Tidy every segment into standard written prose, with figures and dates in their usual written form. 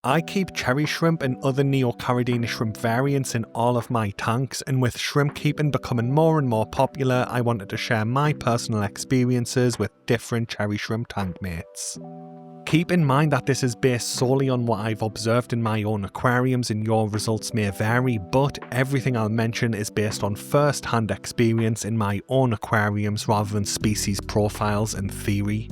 I keep cherry shrimp and other Neocaridina shrimp variants in all of my tanks, and with shrimp keeping becoming more and more popular, I wanted to share my personal experiences with different cherry shrimp tank mates. Keep in mind that this is based solely on what I've observed in my own aquariums and your results may vary, but everything I'll mention is based on first-hand experience in my own aquariums rather than species profiles and theory.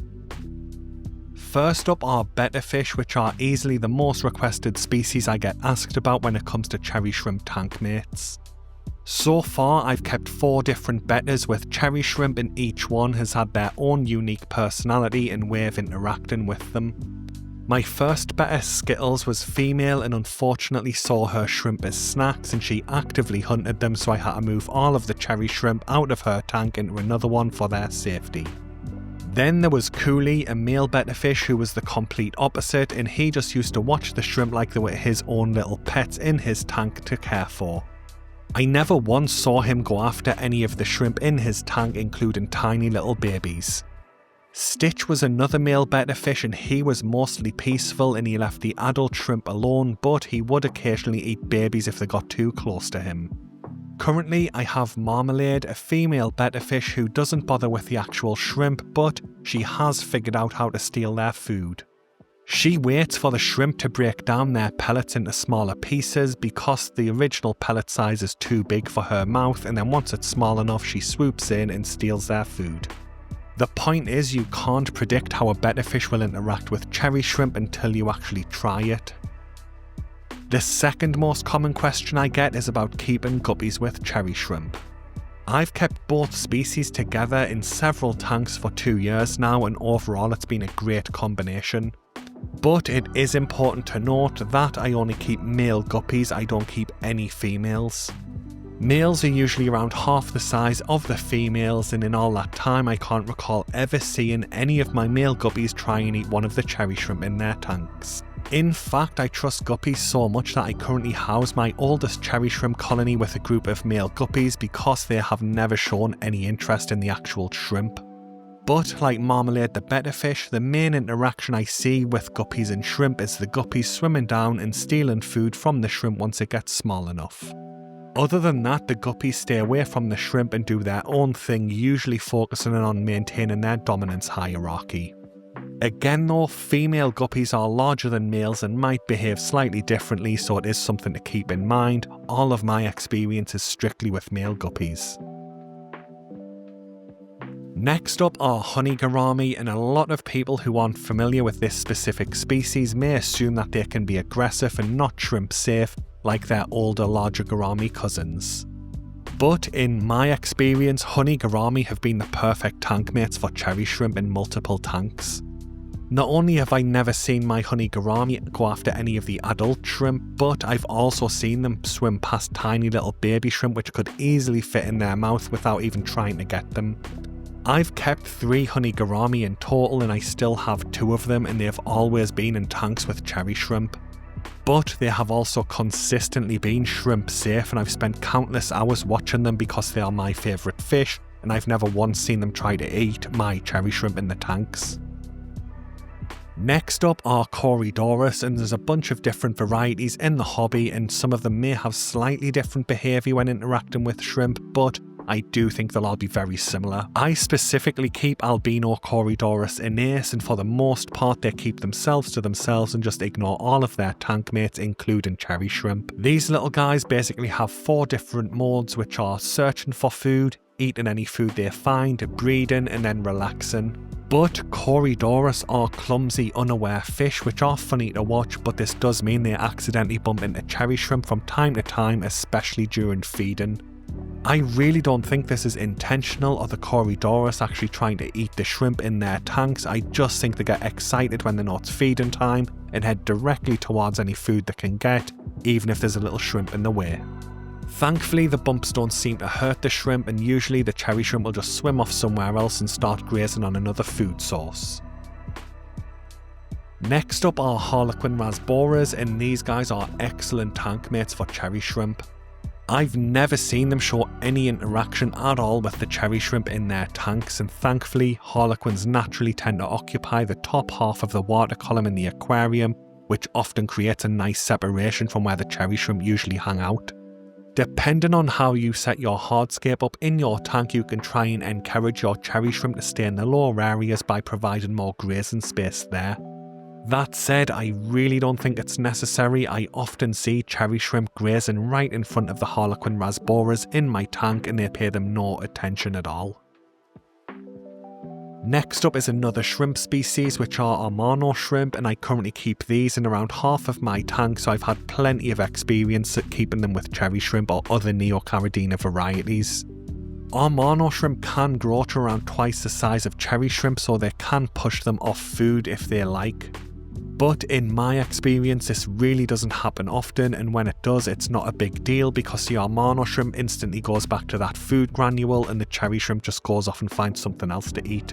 First up are betta fish, which are easily the most requested species I get asked about when it comes to cherry shrimp tank mates. So far I've kept 4 different bettas with cherry shrimp, and each one has had their own unique personality and way of interacting with them. My first betta, Skittles, was female and unfortunately saw her shrimp as snacks, and she actively hunted them, so I had to move all of the cherry shrimp out of her tank into another one for their safety. Then there was Khuli, a male betta fish who was the complete opposite, and he just used to watch the shrimp like they were his own little pets in his tank to care for. I never once saw him go after any of the shrimp in his tank, including tiny little babies. Stitch was another male betta fish, and he was mostly peaceful and he left the adult shrimp alone, but he would occasionally eat babies if they got too close to him. Currently I have Marmalade, a female betta fish who doesn't bother with the actual shrimp, but she has figured out how to steal their food. She waits for the shrimp to break down their pellets into smaller pieces because the original pellet size is too big for her mouth, and then once it's small enough she swoops in and steals their food. The point is, you can't predict how a betta fish will interact with cherry shrimp until you actually try it. The second most common question I get is about keeping guppies with cherry shrimp. I've kept both species together in several tanks for 2 years now, and overall it's been a great combination. But it is important to note that I only keep male guppies, I don't keep any females. Males are usually around half the size of the females, and in all that time I can't recall ever seeing any of my male guppies try and eat one of the cherry shrimp in their tanks. In fact, I trust guppies so much that I currently house my oldest cherry shrimp colony with a group of male guppies because they have never shown any interest in the actual shrimp. But like Marmalade the betta fish, the main interaction I see with guppies and shrimp is the guppies swimming down and stealing food from the shrimp once it gets small enough. Other than that, the guppies stay away from the shrimp and do their own thing, usually focusing on maintaining their dominance hierarchy. Again though, female guppies are larger than males and might behave slightly differently, so it is something to keep in mind. All of my experience is strictly with male guppies. Next up are honey gourami, and a lot of people who aren't familiar with this specific species may assume that they can be aggressive and not shrimp safe like their older, larger gourami cousins. But in my experience, honey gourami have been the perfect tank mates for cherry shrimp in multiple tanks. Not only have I never seen my honey gourami go after any of the adult shrimp, but I've also seen them swim past tiny little baby shrimp which could easily fit in their mouth without even trying to get them. I've kept 3 honey gourami in total, and I still have 2 of them, and they have always been in tanks with cherry shrimp. But they have also consistently been shrimp safe, and I've spent countless hours watching them because they are my favourite fish, and I've never once seen them try to eat my cherry shrimp in the tanks. Next up are Corydoras, and there's a bunch of different varieties in the hobby, and some of them may have slightly different behaviour when interacting with shrimp, but I do think they'll all be very similar. I specifically keep albino Corydoras innace, and for the most part they keep themselves to themselves and just ignore all of their tank mates, including cherry shrimp. These little guys basically have 4 different modes, which are searching for food, eating any food they find, breeding, and then relaxing. But Corydoras are clumsy, unaware fish which are funny to watch, but this does mean they accidentally bump into cherry shrimp from time to time, especially during feeding. I really don't think this is intentional or the Corydoras actually trying to eat the shrimp in their tanks. I just think they get excited when they know it's feeding time and head directly towards any food they can get, even if there's a little shrimp in the way. Thankfully, the bumps don't seem to hurt the shrimp, and usually the cherry shrimp will just swim off somewhere else and start grazing on another food source. Next up are Harlequin rasboras, and these guys are excellent tank mates for cherry shrimp. I've never seen them show any interaction at all with the cherry shrimp in their tanks, and thankfully Harlequins naturally tend to occupy the top half of the water column in the aquarium, which often creates a nice separation from where the cherry shrimp usually hang out. Depending on how you set your hardscape up in your tank, you can try and encourage your cherry shrimp to stay in the lower areas by providing more grazing space there. That said, I really don't think it's necessary. I often see cherry shrimp grazing right in front of the Harlequin rasboras in my tank and they pay them no attention at all. Next up is another shrimp species, which are Armano shrimp, and I currently keep these in around half of my tank, so I've had plenty of experience at keeping them with cherry shrimp or other Neocaridina varieties. Armano shrimp can grow to around twice the size of cherry shrimp, so they can push them off food if they like. But in my experience, this really doesn't happen often, and when it does, it's not a big deal because the Armano shrimp instantly goes back to that food granule and the cherry shrimp just goes off and finds something else to eat.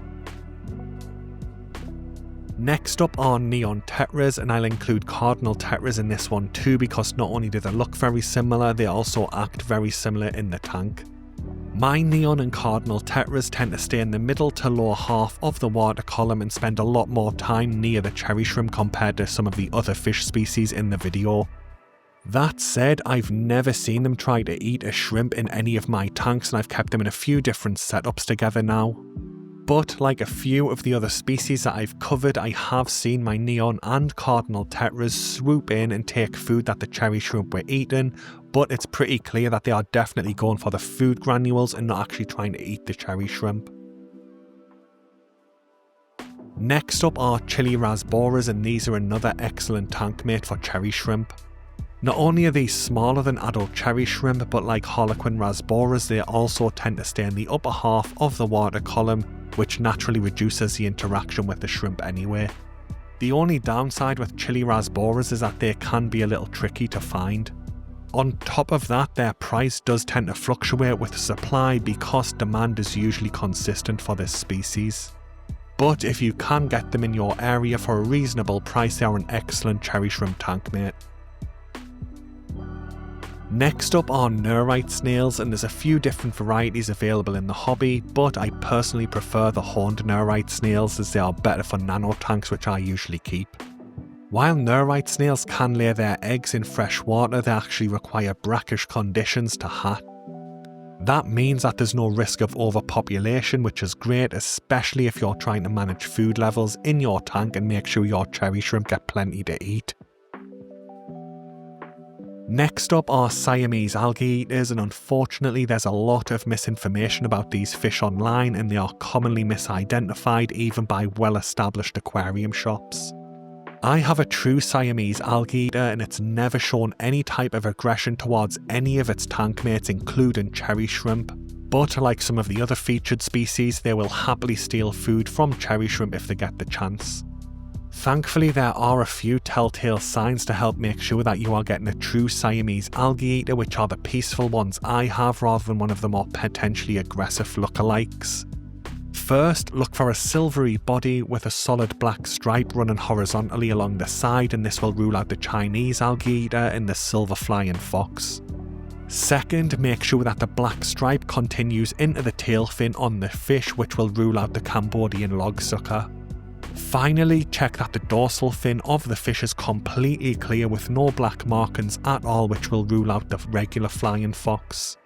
Next up are neon tetras, and I'll include cardinal tetras in this one too because not only do they look very similar, they also act very similar in the tank. My neon and cardinal tetras tend to stay in the middle to lower half of the water column and spend a lot more time near the cherry shrimp compared to some of the other fish species in the video. That said, I've never seen them try to eat a shrimp in any of my tanks, and I've kept them in a few different setups together now. But like a few of the other species that I've covered, I have seen my neon and cardinal tetras swoop in and take food that the cherry shrimp were eating, but it's pretty clear that they are definitely going for the food granules and not actually trying to eat the cherry shrimp. Next up are chili rasboras, and these are another excellent tank mate for cherry shrimp. Not only are these smaller than adult cherry shrimp, but like Harlequin rasboras, they also tend to stay in the upper half of the water column, which naturally reduces the interaction with the shrimp anyway. The only downside with chili rasboras is that they can be a little tricky to find. On top of that, their price does tend to fluctuate with supply because demand is usually consistent for this species. But if you can get them in your area for a reasonable price, they are an excellent cherry shrimp tank mate. Next up are neurite snails, and there's a few different varieties available in the hobby, but I personally prefer the horned neurite snails as they are better for nano tanks, which I usually keep. While neurite snails can lay their eggs in fresh water, they actually require brackish conditions to hatch. That means that there's no risk of overpopulation, which is great, especially if you're trying to manage food levels in your tank and make sure your cherry shrimp get plenty to eat. Next up are Siamese algae eaters, and unfortunately there's a lot of misinformation about these fish online, and they are commonly misidentified even by well-established aquarium shops. I have a true Siamese algae eater, and it's never shown any type of aggression towards any of its tank mates, including cherry shrimp. But like some of the other featured species, they will happily steal food from cherry shrimp if they get the chance. Thankfully, there are a few telltale signs to help make sure that you are getting a true Siamese algae eater, which are the peaceful ones I have rather than one of the more potentially aggressive lookalikes. First, look for a silvery body with a solid black stripe running horizontally along the side, and this will rule out the Chinese algae eater and the silver flying fox. Second, make sure that the black stripe continues into the tail fin on the fish, which will rule out the Cambodian logsucker. Finally, check that the dorsal fin of the fish is completely clear with no black markings at all, which will rule out the regular flying fox.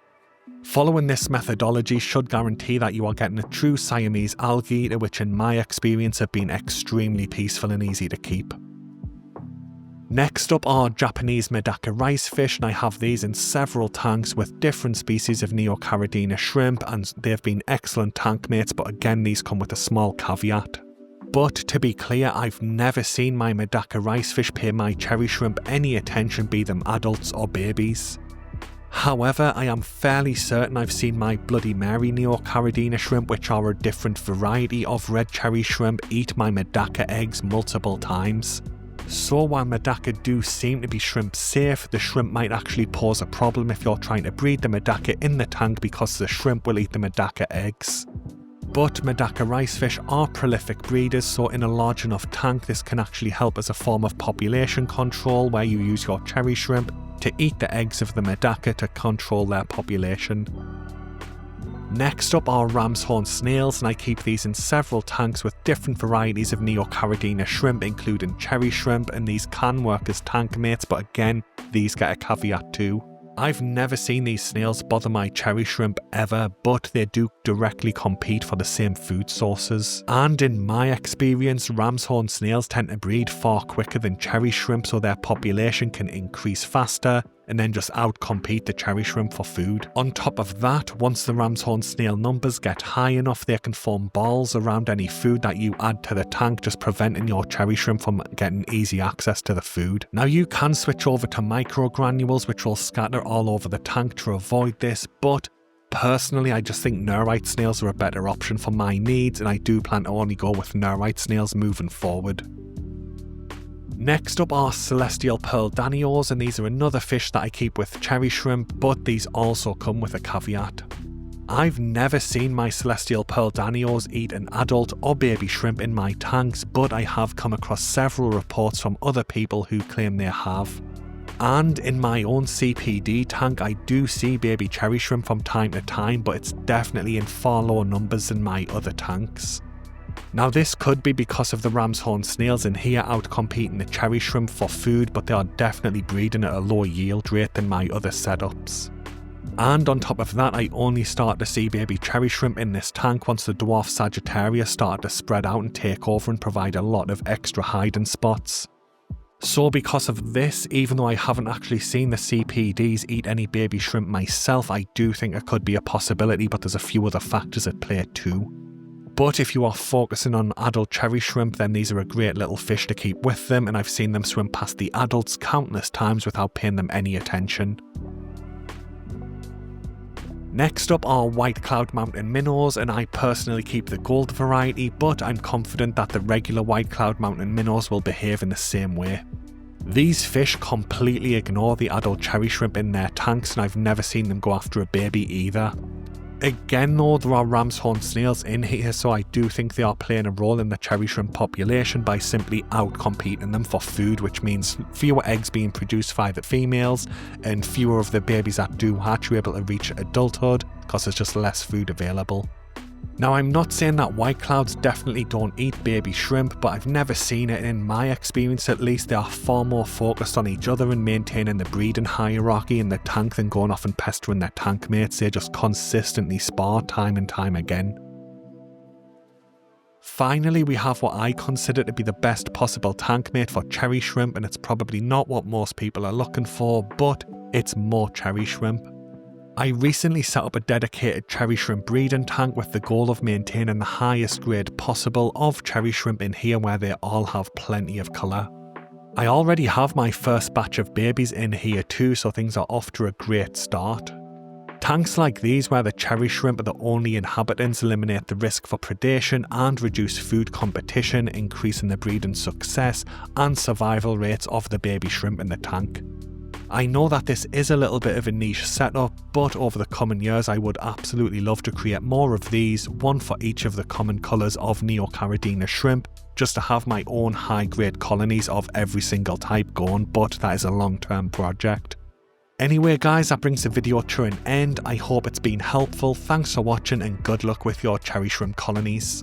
Following this methodology should guarantee that you are getting a true Siamese algae eater, which in my experience have been extremely peaceful and easy to keep. Next up are Japanese Medaka rice fish, and I have these in several tanks with different species of Neocaridina shrimp, and they've been excellent tank mates, but again these come with a small caveat. But to be clear, I've never seen my Medaka rice fish pay my cherry shrimp any attention, be them adults or babies. However, I am fairly certain I've seen my Bloody Mary Neocaridina shrimp, which are a different variety of red cherry shrimp, eat my Medaka eggs multiple times. So while Medaka do seem to be shrimp safe, the shrimp might actually pose a problem if you're trying to breed the Medaka in the tank because the shrimp will eat the Medaka eggs. But Medaka rice fish are prolific breeders, so in a large enough tank this can actually help as a form of population control, where you use your cherry shrimp to eat the eggs of the Medaka to control their population. Next up are ram's horn snails, and I keep these in several tanks with different varieties of Neocaridina shrimp, including cherry shrimp, and these can work as tank mates, but again, these get a caveat too. I've never seen these snails bother my cherry shrimp ever, but they do directly compete for the same food sources. And in my experience, ram's horn snails tend to breed far quicker than cherry shrimp, so their population can increase faster and then just outcompete the cherry shrimp for food. On top of that, once the ram's horn snail numbers get high enough, they can form balls around any food that you add to the tank, just preventing your cherry shrimp from getting easy access to the food. Now you can switch over to microgranules, which will scatter all over the tank to avoid this, but personally I just think neurite snails are a better option for my needs, and I do plan to only go with neurite snails moving forward. Next up are celestial pearl danios, and these are another fish that I keep with cherry shrimp, but these also come with a caveat. I've never seen my celestial pearl danios eat an adult or baby shrimp in my tanks, but I have come across several reports from other people who claim they have. And in my own CPD tank, I do see baby cherry shrimp from time to time, but it's definitely in far lower numbers than my other tanks. Now this could be because of the ram's horn snails in here outcompeting the cherry shrimp for food, but they are definitely breeding at a lower yield rate than my other setups. And on top of that, I only start to see baby cherry shrimp in this tank once the dwarf Sagittarius started to spread out and take over and provide a lot of extra hiding spots. So because of this, even though I haven't actually seen the CPDs eat any baby shrimp myself, I do think it could be a possibility, but there's a few other factors at play too. But if you are focusing on adult cherry shrimp, then these are a great little fish to keep with them, and I've seen them swim past the adults countless times without paying them any attention. Next up are white cloud mountain minnows, and I personally keep the gold variety, but I'm confident that the regular white cloud mountain minnows will behave in the same way. These fish completely ignore the adult cherry shrimp in their tanks, and I've never seen them go after a baby either. Again though, there are ram's horn snails in here, so I do think they are playing a role in the cherry shrimp population by simply outcompeting them for food, which means fewer eggs being produced by the females and fewer of the babies that do hatch are able to reach adulthood because there's just less food available. Now I'm not saying that white clouds definitely don't eat baby shrimp, but I've never seen it, and in my experience at least, they are far more focused on each other and maintaining the breeding hierarchy in the tank than going off and pestering their tank mates. They just consistently spar time and time again. Finally, we have what I consider to be the best possible tank mate for cherry shrimp, and it's probably not what most people are looking for, but it's more cherry shrimp. I recently set up a dedicated cherry shrimp breeding tank with the goal of maintaining the highest grade possible of cherry shrimp in here, where they all have plenty of colour. I already have my first batch of babies in here too, so things are off to a great start. Tanks like these, where the cherry shrimp are the only inhabitants, eliminate the risk for predation and reduce food competition, increasing the breeding success and survival rates of the baby shrimp in the tank. I know that this is a little bit of a niche setup, but over the coming years I would absolutely love to create more of these, one for each of the common colours of Neocaridina shrimp, just to have my own high grade colonies of every single type going, but that is a long term project. Anyway guys, that brings the video to an end. I hope it's been helpful. Thanks for watching and good luck with your cherry shrimp colonies.